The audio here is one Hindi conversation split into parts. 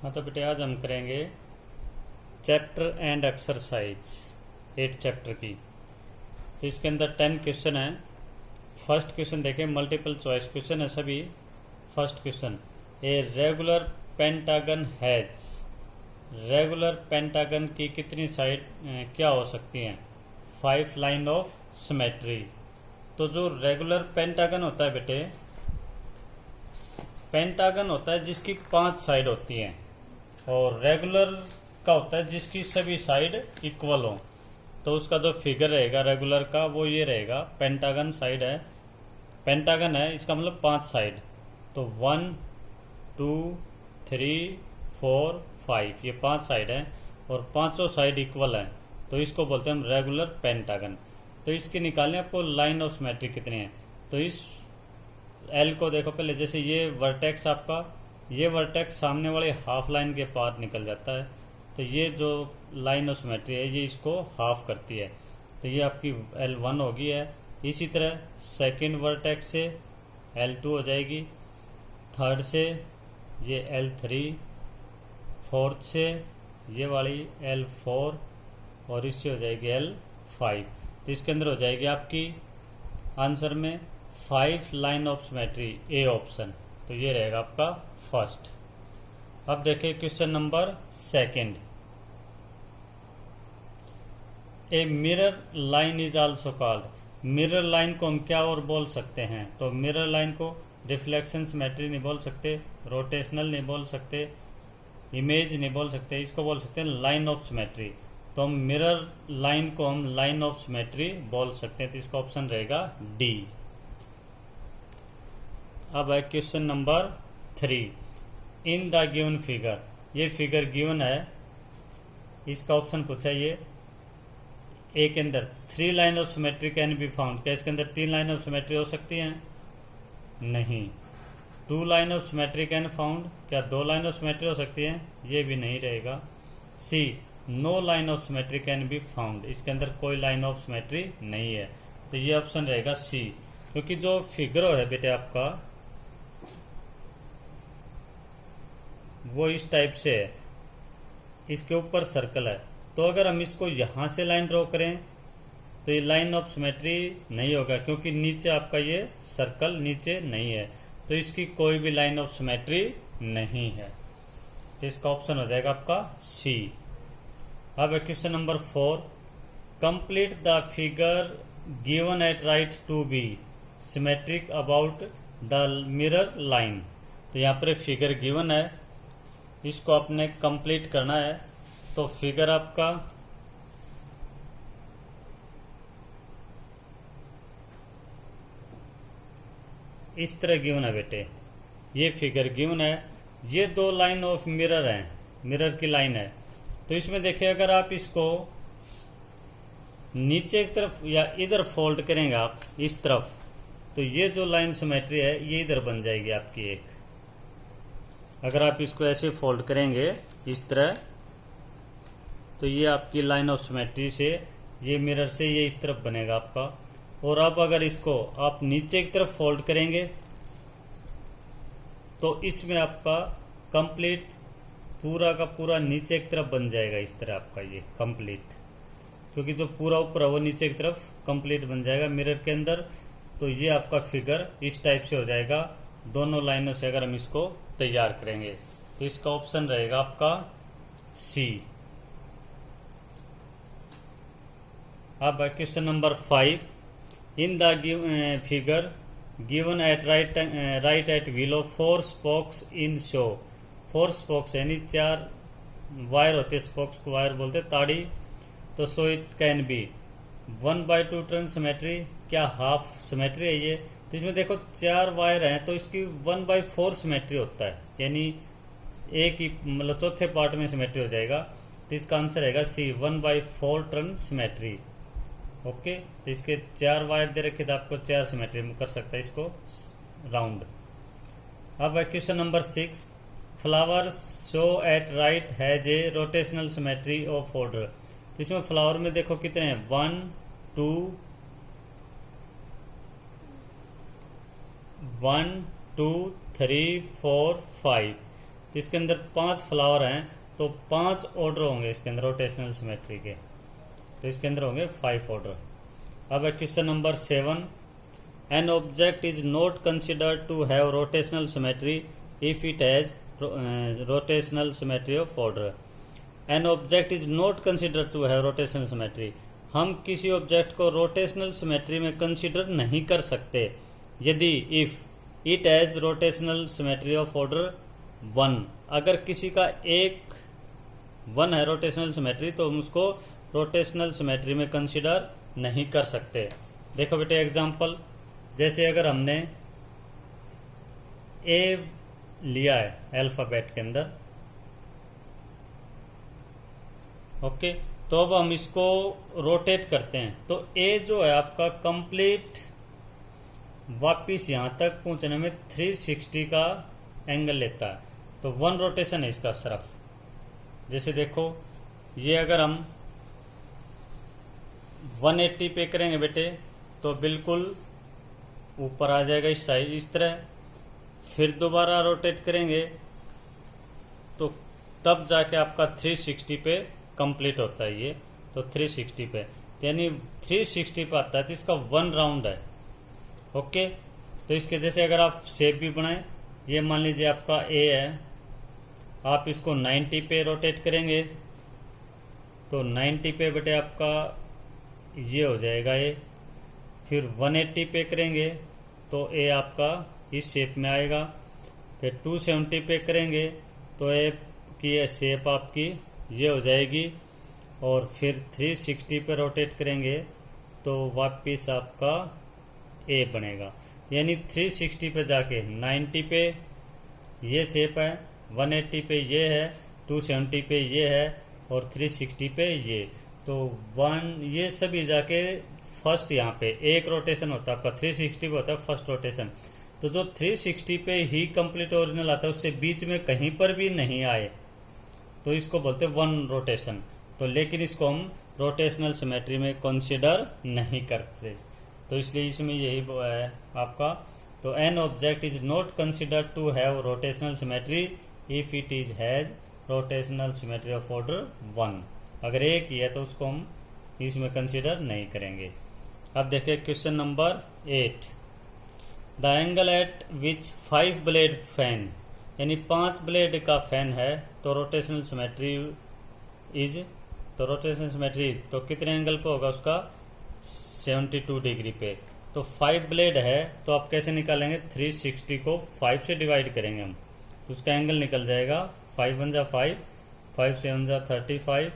हाँ तो बेटे आज हम करेंगे चैप्टर एंड एक्सरसाइज 8 चैप्टर की। तो इसके अंदर 10 क्वेश्चन है। फर्स्ट क्वेश्चन देखें, मल्टीपल चॉइस क्वेश्चन है सभी। First question, a regular pentagon has, regular pentagon की कितनी साइड क्या हो सकती हैं? 5 लाइन ऑफ सिमेट्री। तो जो रेगुलर पेंटागन होता है बेटे, पेंटागन होता है जिसकी 5 साइड होती हैं, और रेगुलर का होता है जिसकी सभी साइड इक्वल हो। तो उसका जो फिगर रहेगा रेगुलर का वो ये रहेगा। पेंटागन साइड है, पेंटागन है इसका मतलब 5 साइड। तो 1 2 3 4 5 ये 5 साइड है और पांचों साइड इक्वल है, तो इसको बोलते हैं हम रेगुलर पेंटागन। तो इसके निकालने आपको लाइन ऑफ सिमेट्री कितनी है। तो इस एल को देखो पहले, जैसे ये वर्टेक्स आपका, ये वर्टेक्स सामने वाले हाफ लाइन के पार निकल जाता है, तो ये जो लाइन ऑफ सिमेट्री है ये इसको हाफ करती है। तो ये आपकी L1 होगी है। इसी तरह सेकंड वर्टेक्स से L2 हो जाएगी, थर्ड से ये L3, फोर्थ से ये वाली L4 और इससे हो जाएगी L5। तो इसके अंदर हो जाएगी आपकी आंसर में 5 line of symmetry, A option. तो ये रहेगा आपका फर्स्ट। अब देखिए question number second, a mirror line is also called. Mirror line को हम क्या और बोल सकते हैं? तो मिरर लाइन को रिफ्लेक्शन सिमेट्री नहीं बोल सकते, रोटेशनल नहीं बोल सकते, इमेज नहीं बोल सकते, इसको बोल सकते हैं लाइन ऑफ सिमेट्री। तो हम मिरर लाइन को हम लाइन ऑफ सिमेट्री बोल सकते हैं, तो इसका ऑप्शन रहेगा डी। अब है question number 3, in the given figure. ये फिगर गिवन है, इसका ऑप्शन पूछा ये ए के अंदर 3 line of symmetry can be found. क्या इसके अंदर 3 लाइन ऑफ सिमेट्री हो सकती हैं? नहीं। 2 line of symmetry can found. क्या 2 लाइन ऑफ सिमेट्री हो सकती है? ये भी नहीं रहेगा। See, no line of symmetry can be found. इसके अंदर कोई लाइन ऑफ सिमेट्री नहीं है, तो ये ऑप्शन रहेगा सी। क्योंकि जो फिगर है बेटे आपका वो इस टाइप से है, इसके ऊपर सर्कल है। तो अगर हम इसको यहाँ से लाइन ड्रॉ करें तो ये लाइन ऑफ सिमेट्री नहीं होगा, क्योंकि नीचे आपका ये सर्कल नीचे नहीं है, तो इसकी कोई भी लाइन ऑफ सिमेट्री नहीं है। तो इसका ऑप्शन हो जाएगा आपका सी। अब question number 4, complete the figure given at right to be symmetric about the mirror line. तो यहाँ पर फिगर गिवन है, इसको आपने कंप्लीट करना है। तो फिगर आपका इस तरह गिवन है बेटे, ये फिगर गिवन है, ये 2 लाइन ऑफ मिरर हैं, मिरर की लाइन है। तो इसमें देखिए अगर आप इसको नीचे की तरफ या इधर फोल्ड करेंगे आप इस तरफ, तो ये जो लाइन सिमेट्री है ये इधर बन जाएगी आपकी एक। अगर आप इसको ऐसे फोल्ड करेंगे इस तरह, तो ये आपकी लाइन ऑफ सिमेट्री से ये मिरर से ये इस तरफ बनेगा आपका। और अब अगर इसको आप नीचे की तरफ फोल्ड करेंगे तो इसमें आपका कंप्लीट पूरा का पूरा नीचे की तरफ बन जाएगा इस तरह आपका ये कंप्लीट, क्योंकि जो पूरा ऊपर है वो नीचे की तरफ कंप्लीट बन जाएगा मिरर के अंदर। तो ये आपका फिगर इस टाइप से हो जाएगा दोनों लाइनों से, अगर हम इसको तैयार करेंगे। तो इसका ऑप्शन रहेगा आपका सी। अब question number 5, in the figure given at right at below 4 spokes in show. 4 spokes यानी 4 वायर होते हैं, स्पोक्स को वायर बोलते ताड़ी। तो so it can be 1/2 turn symmetry. क्या हाफ सिमेट्री है ये? तो इसमें देखो 4 वायर हैं, तो इसकी 1/4 सिमेट्री होता है, यानी एक ही मतलब चौथे पार्ट में सिमेट्री हो जाएगा। तो इसका आंसर रहेगा सी, 1/4 टर्न सिमेट्री। ओके, तो इसके 4 वायर दे रखे थे आपको, 4 सिमेट्री में कर सकता है इसको राउंड। अब question number 6, flowers show at right has a rotational symmetry of order. तो इसमें फ्लावर में देखो कितने हैं, 1 2 1 2 3 4 5। तो इसके अंदर 5 फ्लावर हैं, तो 5 ऑर्डर होंगे इसके अंदर रोटेशनल सिमेट्री के, तो इसके अंदर होंगे 5 ऑर्डर। अब है question number 7, an object is not considered to have rotational symmetry if it has rotational symmetry of order. An object is not considered to have rotational symmetry, हम किसी ऑब्जेक्ट को रोटेशनल सिमेट्री में कंसिडर नहीं कर सकते यदि if it has rotational symmetry of order 1, अगर किसी का एक 1 है रोटेशनल सिमेट्री तो हम उसको रोटेशनल सिमेट्री में कंसिडर नहीं कर सकते। देखो बेटे एग्जांपल, जैसे अगर हमने ए लिया है अल्फाबेट के अंदर, ओके, तो अब हम इसको रोटेट करते हैं, तो ए जो है आपका कंप्लीट वापिस यहां तक पहुंचने में 360 का एंगल लेता है, तो 1 रोटेशन है इसका सिर्फ। जैसे देखो ये अगर हम 180 पे करेंगे बेटे तो बिल्कुल ऊपर आ जाएगा इस साइड इस तरह, फिर दोबारा रोटेट करेंगे तो तब जाके आपका 360 पे कंप्लीट होता है ये, तो 360 पे यानी 360 पे आता है, तो इसका 1 राउंड है। ओके, तो इसके जैसे अगर आप शेप भी बनाएं, ये मान लीजिए आपका ए है, आप इसको 90 पे रोटेट करेंगे तो 90 पे बेटे आपका ये हो जाएगा ए, फिर 180 पे करेंगे तो ए आपका इस शेप में आएगा, फिर 270 पे करेंगे तो ए की शेप आपकी ये हो जाएगी, और फिर 360 पे रोटेट करेंगे तो वापस आपका ए बनेगा। यानी 360 पे जाके 90 पे ये शेप है, 180 पे ये है, 270 पे ये है और 360 पे ये, तो 1 ये सभी जाके फर्स्ट यहाँ पे एक रोटेशन होता है आपका 360 पे होता है फर्स्ट रोटेशन, तो जो 360 पे ही कंप्लीट ओरिजिनल आता है उससे बीच में कहीं पर भी नहीं आए तो इसको बोलते हैं 1 रोटेशन। तो लेकिन इसको हम रोटेशनल सिमेट्री में कंसीडर नहीं करते, तो इसलिए इसमें यही है आपका। तो an object is not considered to have rotational symmetry if it is has rotational symmetry of order 1, अगर एक ही है तो उसको हम इसमें कंसिडर नहीं करेंगे। अब देखिए question number 8, the angle eight which 5 blade fan, यानी 5 ब्लेड का फैन है तो रोटेशनल सिमेट्री इज, तो रोटेशनल सिमेट्री इज तो कितने एंगल पे होगा उसका 72 डिग्री पे। तो 5 ब्लेड है तो आप कैसे निकालेंगे, 360 को 5 से डिवाइड करेंगे हम, तो उसका एंगल निकल जाएगा 5 1 जा 5, 5 7 जा 35,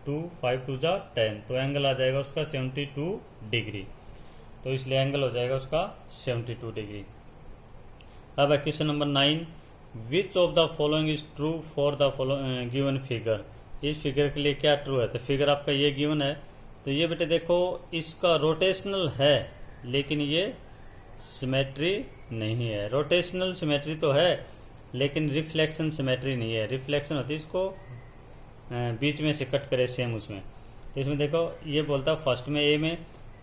2 5 2 जा 10, तो एंगल आ जाएगा उसका 72 डिग्री, तो इसलिए एंगल हो जाएगा उसका 72 डिग्री। अब है question number 9, which of the following is true for the given figure, इस फिगर के लिए क्या ट्रू है, तो फिगर आपका ये गिवन है, तो ये बेटे देखो इसका रोटेशनल है लेकिन ये सिमेट्री नहीं है, रोटेशनल सिमेट्री तो है लेकिन रिफ्लेक्शन सिमेट्री नहीं है, रिफ्लेक्शन होती है इसको बीच में से कट करे सेम उसमें, तो इसमें देखो ये बोलता फर्स्ट में ए में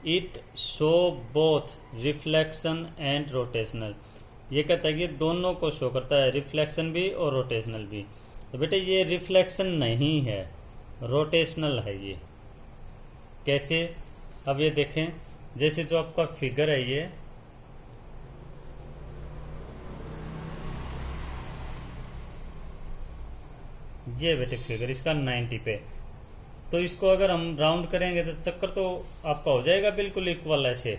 it show both reflection and rotational, ये कहता है कि दोनों को शो करता है, रिफ्लेक्शन भी और रोटेशनल भी, तो बेटे ये रिफ्लेक्शन नहीं है रोटेशनल है ये। कैसे, अब ये देखें जैसे जो आपका फिगर है ये बेटे फिगर इसका 90 पे, तो इसको अगर हम राउंड करेंगे तो चक्कर तो आपका हो जाएगा बिल्कुल इक्वल, ऐसे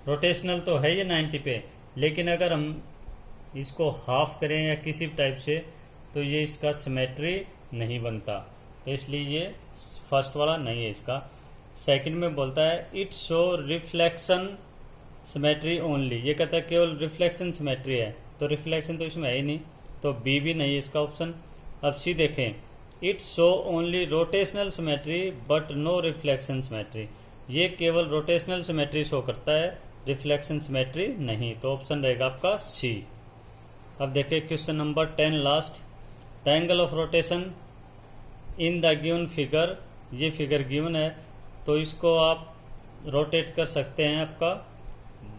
रोटेशनल तो है ये 90 पे, लेकिन अगर हम इसको हाफ करें या किसी टाइप से तो ये इसका सिमेट्री नहीं बनता, तो इसलिए ये फर्स्ट वाला नहीं है इसका। सेकंड में बोलता है it show reflection symmetry only, ये कहता है केवल रिफ्लेक्शन सिमेट्री है, तो रिफ्लेक्शन तो इसमें है ही नहीं, तो बी भी नहीं है इसका ऑप्शन। अब सी देखें, it show only rotational symmetry but no reflection symmetry, ये केवल रोटेशनल सिमेट्री शो करता है, रिफ्लेक्शन सिमेट्री नहीं, तो ऑप्शन रहेगा आपका सी। अब देखिए question number 10 last, the angle of rotation in the given figure, ये फिगर गिवन है तो इसको आप रोटेट कर सकते हैं आपका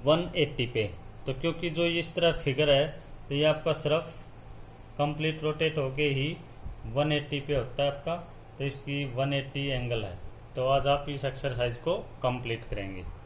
180 पे, तो क्योंकि जो इस तरह फिगर है तो ये आपका सिर्फ कंप्लीट रोटेट होके ही 180 पे होता है आपका, तो इसकी 180 एंगल है। तो आज आप इस एक्सरसाइज को कंप्लीट करेंगे।